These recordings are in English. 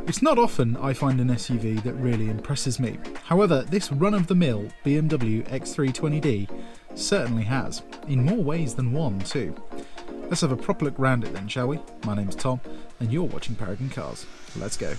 It's not often I find an SUV that really impresses me. However, this run-of-the-mill BMW X320D certainly has, in more ways than one too. Let's have a proper look round it then, shall we? My name's Tom, and you're watching Paragon Cars. Let's go.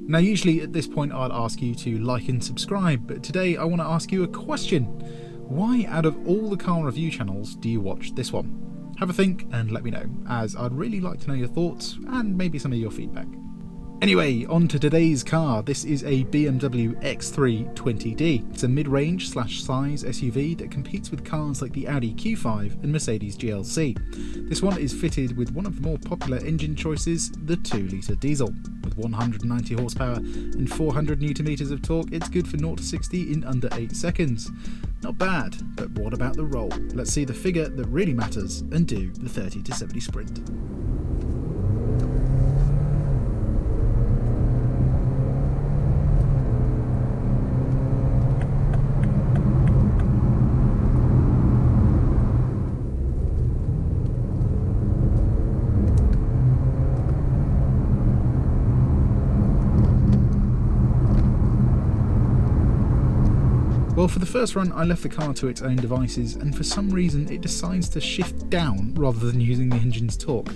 Now usually at this point I'd ask you to like and subscribe, but today I want to ask you a question. Why out of all the car review channels do you watch this one? Have a think and let me know, as I'd really like to know your thoughts and maybe some of your feedback. Anyway, on to today's car. This is a BMW X320D. It's a mid-range / size SUV that competes with cars like the Audi Q5 and Mercedes GLC. This one is fitted with one of the more popular engine choices, the 2-litre diesel. With 190 horsepower and 400 Nm of torque, it's good for 0 to 60 in under 8 seconds. Not bad, but what about the roll? Let's see the figure that really matters and do the 30 to 70 sprint. Well, for the first run I left the car to its own devices, and for some reason it decides to shift down rather than using the engine's torque.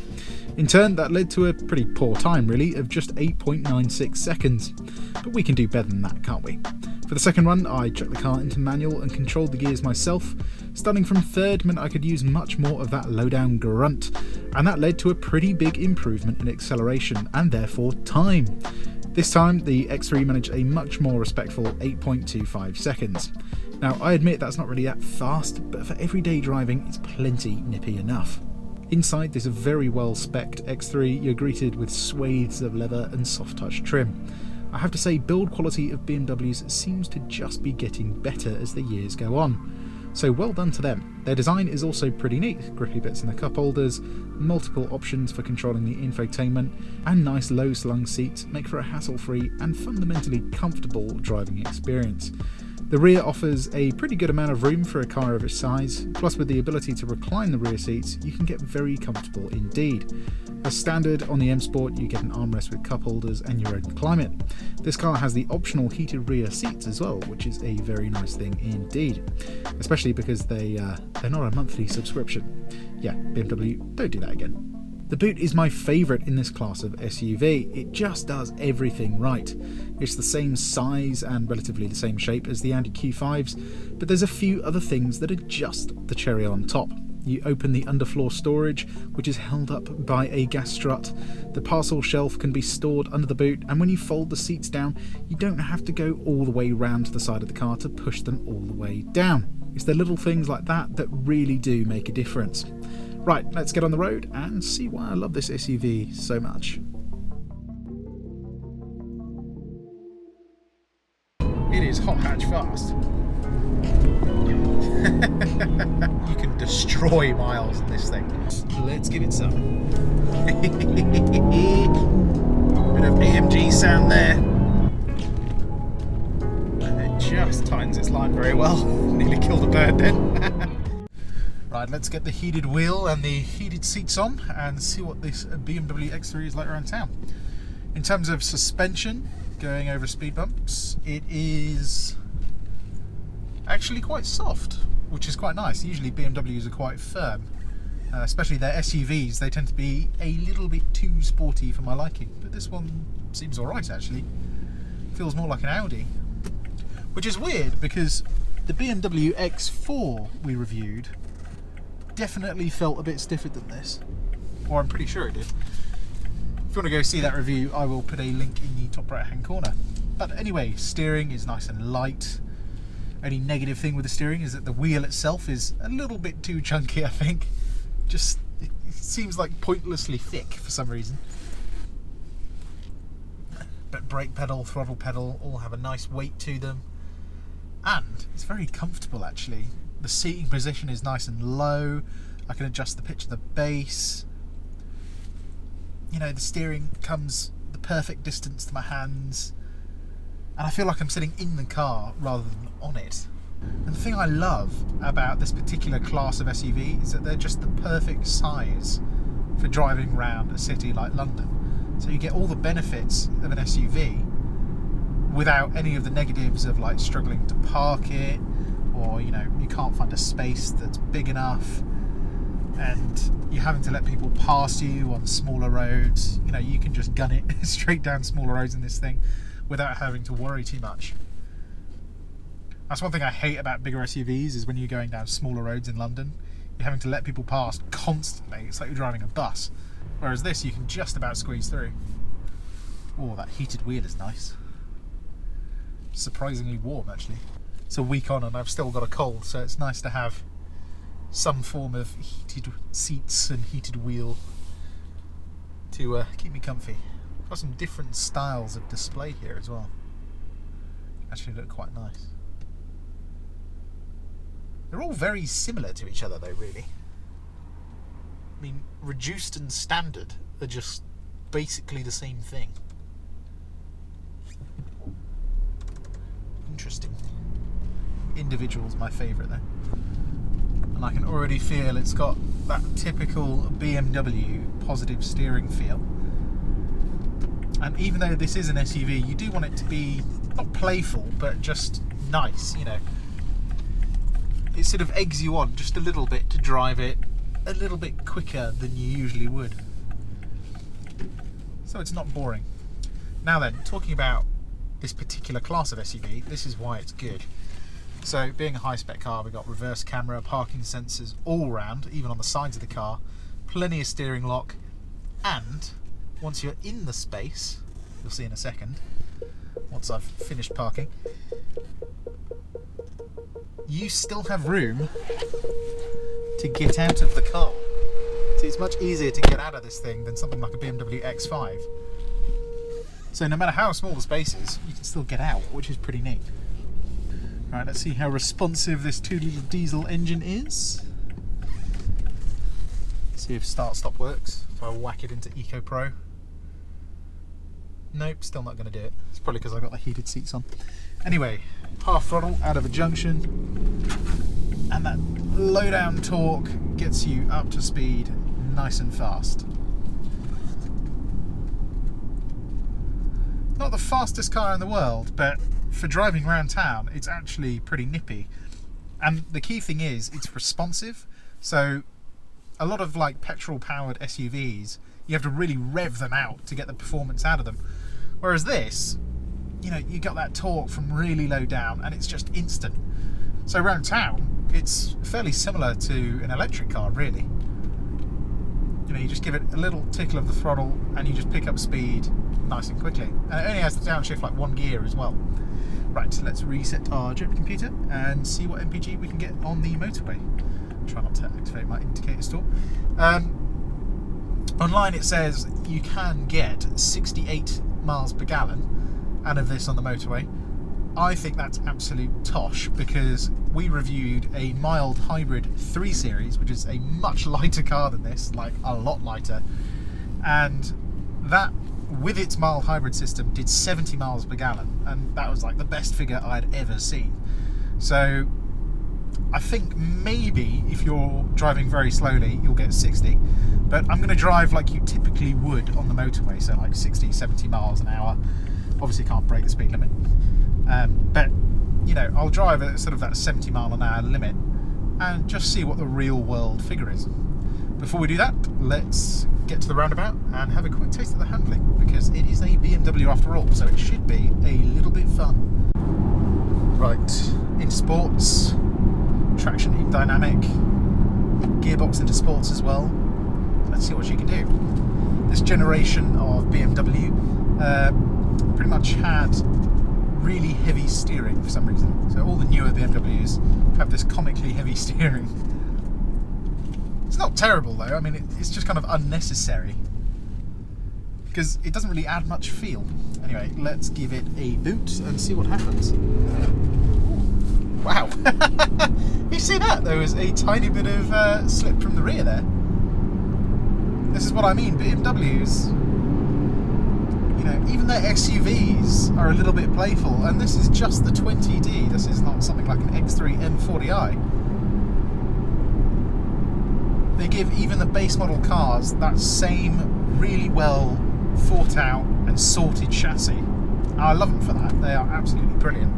In turn, that led to a pretty poor time really, of just 8.96 seconds. But we can do better than that, can't we? For the second run I chucked the car into manual and controlled the gears myself. Starting from third meant I could use much more of that low-down grunt, and that led to a pretty big improvement in acceleration and therefore time. This time, the X3 managed a much more respectful 8.25 seconds. Now, I admit that's not really that fast, but for everyday driving, it's plenty nippy enough. Inside this very well-specced X3, you're greeted with swathes of leather and soft-touch trim. I have to say, build quality of BMWs seems to just be getting better as the years go on. So well done to them. Their design is also pretty neat, grippy bits in the cup holders, multiple options for controlling the infotainment, and nice low slung seats make for a hassle-free and fundamentally comfortable driving experience. The rear offers a pretty good amount of room for a car of its size, plus with the ability to recline the rear seats, you can get very comfortable indeed. As standard on the M Sport, you get an armrest with cup holders and your own climate. This car has the optional heated rear seats as well, which is a very nice thing indeed, especially because they're not a monthly subscription. Yeah, BMW, don't do that again. The boot is my favourite in this class of SUV. It just does everything right. It's the same size and relatively the same shape as the Audi Q5s, but there's a few other things that are just the cherry on top. You open the underfloor storage, which is held up by a gas strut. The parcel shelf can be stored under the boot, and when you fold the seats down, you don't have to go all the way round to the side of the car to push them all the way down. It's the little things like that that really do make a difference. Right, let's get on the road and see why I love this SUV so much. It is hot hatch fast. You can destroy miles in this thing. Let's give it some. Bit of AMG sound there. And it just tightens its line very well. Nearly killed a bird then. Right, let's get the heated wheel and the heated seats on and see what this BMW X3 is like around town. In terms of suspension, going over speed bumps, it is actually quite soft, which is quite nice. Usually BMWs are quite firm, especially their SUVs. They tend to be a little bit too sporty for my liking, but this one seems alright actually. Feels more like an Audi, which is weird because the BMW X4 we reviewed definitely felt a bit stiffer than this, or I'm pretty sure it did. If you want to go see that review, I will put a link in the top right hand corner. But anyway, steering is nice and light. Only negative thing with the steering is that the wheel itself is a little bit too chunky, I think. Just, it seems like pointlessly thick for some reason. But brake pedal, throttle pedal all have a nice weight to them. And it's very comfortable actually. The seating position is nice and low. I can adjust the pitch of the base. You know, the steering comes the perfect distance to my hands, and I feel like I'm sitting in the car rather than on it. And the thing I love about this particular class of SUV is that they're just the perfect size for driving around a city like London. So you get all the benefits of an SUV without any of the negatives of like struggling to park it, or you know, you can't find a space that's big enough, and you're having to let people pass you on smaller roads. You know, you can just gun it straight down smaller roads in this thing without having to worry too much. That's one thing I hate about bigger SUVs, is when you're going down smaller roads in London, you're having to let people pass constantly. It's like you're driving a bus. Whereas this, you can just about squeeze through. Oh, that heated wheel is nice. Surprisingly warm, actually. It's a week on and I've still got a cold, so it's nice to have some form of heated seats and heated wheel to keep me comfy. Got some different styles of display here as well. Actually look quite nice. They're all very similar to each other though, really. I mean, reduced and standard are just basically the same thing. Interesting. Individual's my favourite though. And I can already feel it's got that typical BMW positive steering feel. And even though this is an SUV, you do want it to be not playful, but just nice, you know. It sort of eggs you on just a little bit to drive it a little bit quicker than you usually would. So it's not boring. Now then, talking about this particular class of SUV, this is why it's good. So being a high-spec car, we've got reverse camera, parking sensors all round, even on the sides of the car, plenty of steering lock, and once you're in the space, you'll see in a second, once I've finished parking, you still have room to get out of the car. See, it's much easier to get out of this thing than something like a BMW X5. So no matter how small the space is, you can still get out, which is pretty neat. Right, let's see how responsive this 2-litre diesel engine is. See if start-stop works. If I whack it into Eco Pro. Nope, still not going to do it. It's probably because I've got the heated seats on. Anyway, half throttle out of a junction, and that low down torque gets you up to speed nice and fast. Not the fastest car in the world, but for driving around town, it's actually pretty nippy. And the key thing is, it's responsive. So a lot of like petrol-powered SUVs, you have to really rev them out to get the performance out of them. Whereas this, you know, you got that torque from really low down, and it's just instant. So around town, it's fairly similar to an electric car, really. You know, you just give it a little tickle of the throttle, and you just pick up speed nice and quickly. And it only has to downshift like 1 gear as well. Right, so let's reset our jet computer and see what MPG we can get on the motorway. Try not to activate my indicator store. Online it says you can get 68 miles per gallon out of this on the motorway. I think that's absolute tosh, because we reviewed a mild hybrid 3 Series, which is a much lighter car than this, like a lot lighter, and that, with its mild hybrid system, did 70 miles per gallon, and that was like the best figure I'd ever seen. So I think maybe if you're driving very slowly, you'll get 60, but I'm going to drive like you typically would on the motorway, so like 60, 70 miles an hour. Obviously can't break the speed limit, but you know, I'll drive at sort of that 70 mile an hour limit and just see what the real world figure is. Before we do that, let's get to the roundabout and have a quick taste of the handling, because it is a BMW after all, so it should be a little bit fun. Right, into sports, traction in dynamic, gearbox into sports as well. Let's see what she can do. This generation of BMW pretty much had really heavy steering for some reason. So all the newer BMWs have this comically heavy steering. It's not terrible though, I mean it's just kind of unnecessary, because it doesn't really add much feel. Anyway, let's give it a boot and see what happens. Wow. You see that? There was a tiny bit of slip from the rear there. This is what I mean. BMWs, you know, even their SUVs are a little bit playful, and this is just the 20D. This is not something like an X3 M40i. They give even the base model cars that same really well thought out and sorted chassis. I love them for that. They are absolutely brilliant.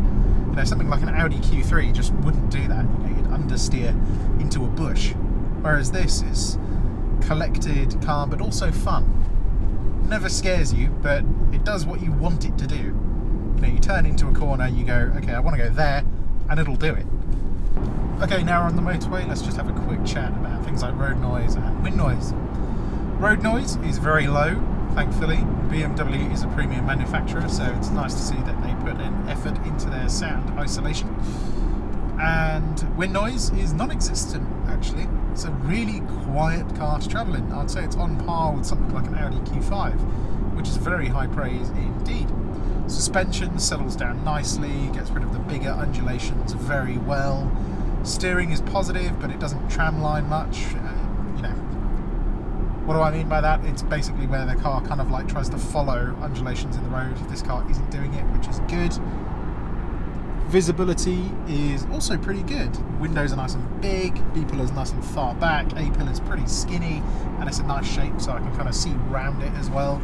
You know, something like an Audi Q3 just wouldn't do that. You know, you'd understeer into a bush. Whereas this is collected, calm, but also fun. Never scares you, but it does what you want it to do. You know, you turn into a corner, you go, okay, I want to go there, and it'll do it. Okay, now we're on the motorway, let's just have a quick chat about things like road noise and wind noise. Road noise is very low, thankfully. BMW is a premium manufacturer, so it's nice to see that they put an effort into their sound isolation. And wind noise is non-existent, actually. It's a really quiet car to travel in. I'd say it's on par with something like an Audi Q5, which is very high praise indeed. Suspension settles down nicely, gets rid of the bigger undulations very well. Steering is positive, but it doesn't tramline much. You know, what do I mean by that? It's basically where the car kind of like tries to follow undulations in the road. This car isn't doing it, which is good. Visibility is also pretty good. Windows are nice and big, B pillar's nice and far back, A pillar's pretty skinny, and it's a nice shape so I can kind of see round it as well.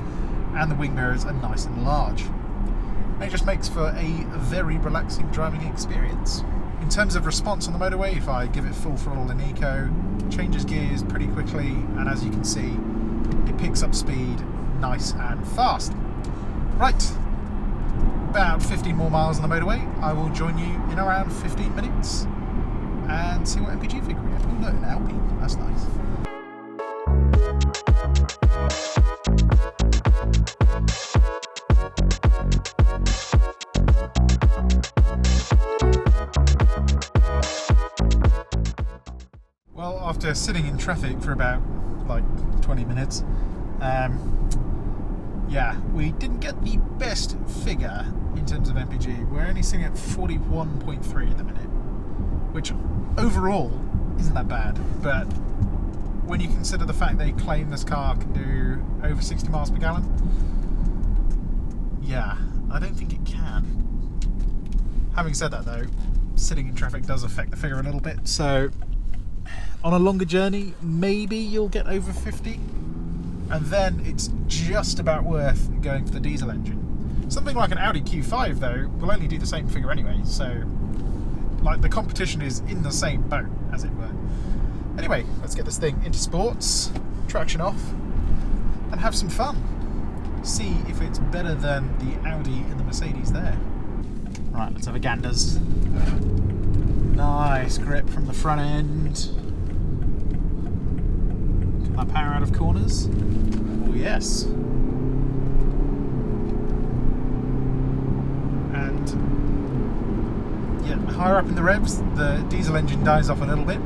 And the wing mirrors are nice and large. And it just makes for a very relaxing driving experience. In terms of response on the motorway, if I give it full throttle in eco, changes gears pretty quickly, and as you can see, it picks up speed nice and fast. Right, about 15 more miles on the motorway. I will join you in around 15 minutes and see what MPG figure we get. Oh no, an Alpine, that's nice. Well, after sitting in traffic for about like 20 minutes, yeah, we didn't get the best figure in terms of MPG. We're only sitting at 41.3 at the minute, which overall isn't that bad, but when you consider the fact they claim this car can do over 60 miles per gallon, yeah, I don't think it can. Having said that though, sitting in traffic does affect the figure a little bit, so on a longer journey, maybe you'll get over 50, and then it's just about worth going for the diesel engine. Something like an Audi Q5 though will only do the same figure anyway, so like the competition is in the same boat, as it were. Anyway, let's get this thing into sports, traction off, and have some fun. See if it's better than the Audi and the Mercedes there. Right, let's have a ganders. Nice grip from the front end. Can that power out of corners? Oh yes. And yeah, higher up in the revs, the diesel engine dies off a little bit.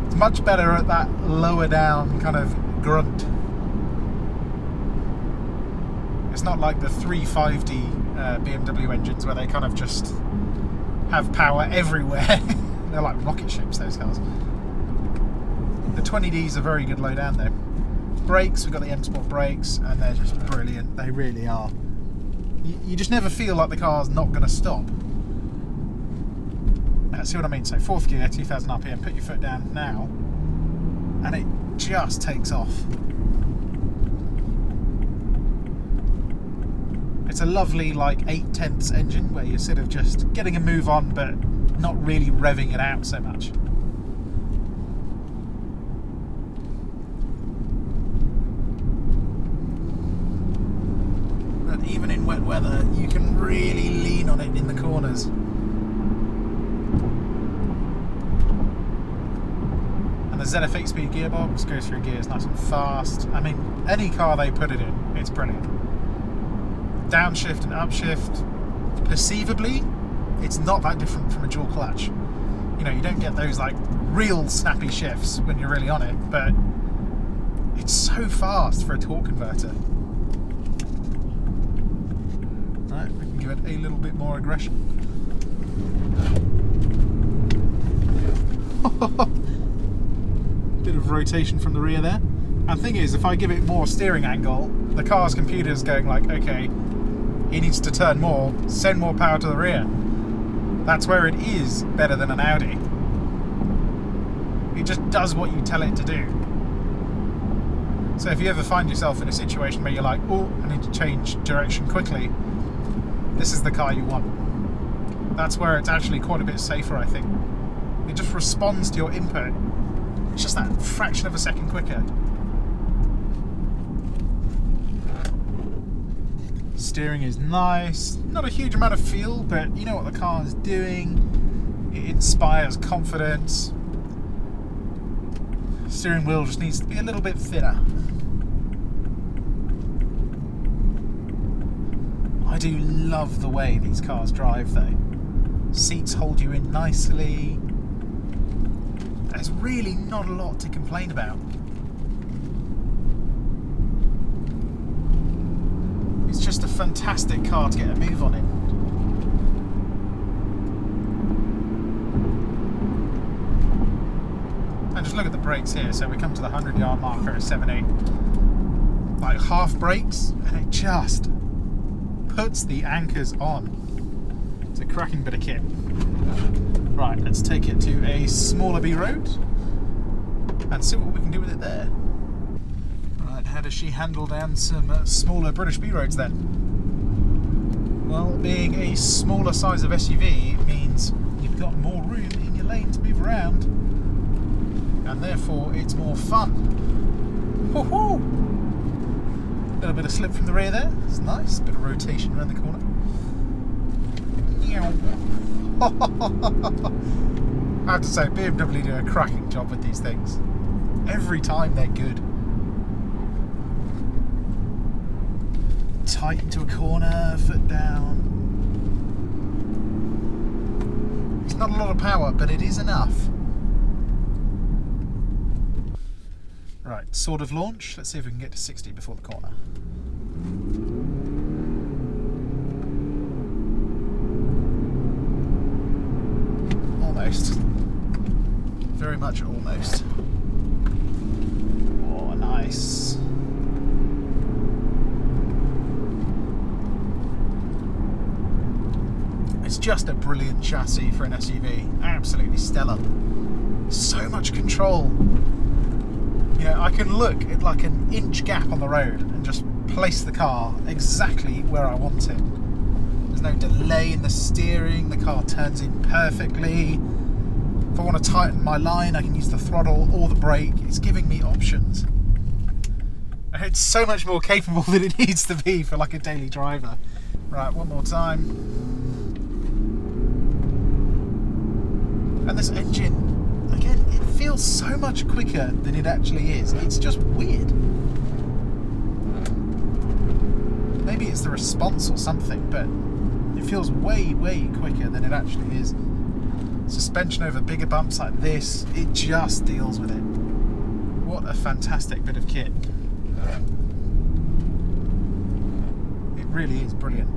It's much better at that lower down kind of grunt. It's not like the 350 BMW engines where they kind of just have power everywhere. They're like rocket ships, those cars. The 20Ds are very good low down though. Brakes, we've got the M Sport brakes, and they're just brilliant. They really are. You just never feel like the car's not going to stop. Now, see what I mean? So 4th gear, 2000 RPM, put your foot down now, and it just takes off. It's a lovely like 8/10 engine where you're sort of just getting a move on but not really revving it out so much. But even in wet weather you can really lean on it in the corners. And the ZF 8-speed gearbox goes through gears nice and fast. I mean, any car they put it in, it's brilliant. Downshift and upshift, perceivably, it's not that different from a dual clutch. You know, you don't get those like real snappy shifts when you're really on it, but it's so fast for a torque converter. Right, we can give it a little bit more aggression. Bit of rotation from the rear there. And the thing is, if I give it more steering angle, the car's computer is going like, okay, he needs to turn more, send more power to the rear. That's where it is better than an Audi. It just does what you tell it to do. So if you ever find yourself in a situation where you're like, oh, I need to change direction quickly, this is the car you want. That's where it's actually quite a bit safer, I think. It just responds to your input. It's just that fraction of a second quicker. Steering is nice. Not a huge amount of feel, but you know what the car is doing. It inspires confidence. Steering wheel just needs to be a little bit thinner. I do love the way these cars drive though. Seats hold you in nicely. There's really not a lot to complain about. It's just a fantastic car to get a move on in. And just look at the brakes here. So we come to the 100-yard marker at 7.8. Like half brakes, and it just puts the anchors on. It's a cracking bit of kit. Right, let's take it to a smaller B road and see what we can do with it there. Right, how does she handle down some smaller British B roads then? Well, being a smaller size of SUV means you've got more room in your lane to move around, and therefore it's more fun. Woohoo! A little bit of slip from the rear there, it's nice. Bit of rotation around the corner. I have to say, BMW do a cracking job with these things. Every time they're good. Tight into a corner, foot down. It's not a lot of power, but it is enough. Right, sort of launch. Let's see if we can get to 60 before the corner. Almost. Very much almost. Oh, nice. It's just a brilliant chassis for an SUV. Absolutely stellar. So much control. You know, I can look at like an inch gap on the road and just place the car exactly where I want it. There's no delay in the steering, the car turns in perfectly. If I want to tighten my line, I can use the throttle or the brake. It's giving me options. And it's so much more capable than it needs to be for like a daily driver. Right, one more time. And this engine, again, it feels so much quicker than it actually is. It's just weird. Maybe it's the response or something, but it feels way, way quicker than it actually is. Suspension over bigger bumps like this, it just deals with it. What a fantastic bit of kit. It really is brilliant.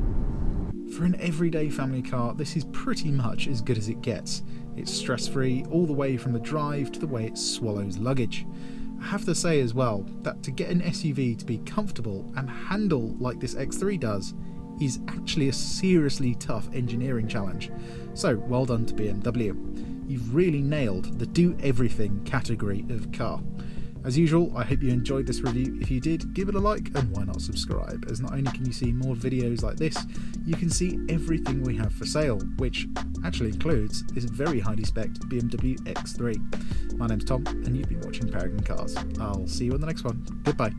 For an everyday family car, this is pretty much as good as it gets. It's stress-free all the way from the drive to the way it swallows luggage. I have to say as well that to get an SUV to be comfortable and handle like this X3 does is actually a seriously tough engineering challenge. So well done to BMW. You've really nailed the do everything category of car. As usual, I hope you enjoyed this review. If you did, give it a like and why not subscribe, as not only can you see more videos like this, you can see everything we have for sale, which actually includes this very highly spec'd BMW X3. My name's Tom and you've been watching Paragon Cars. I'll see you on the next one. Goodbye.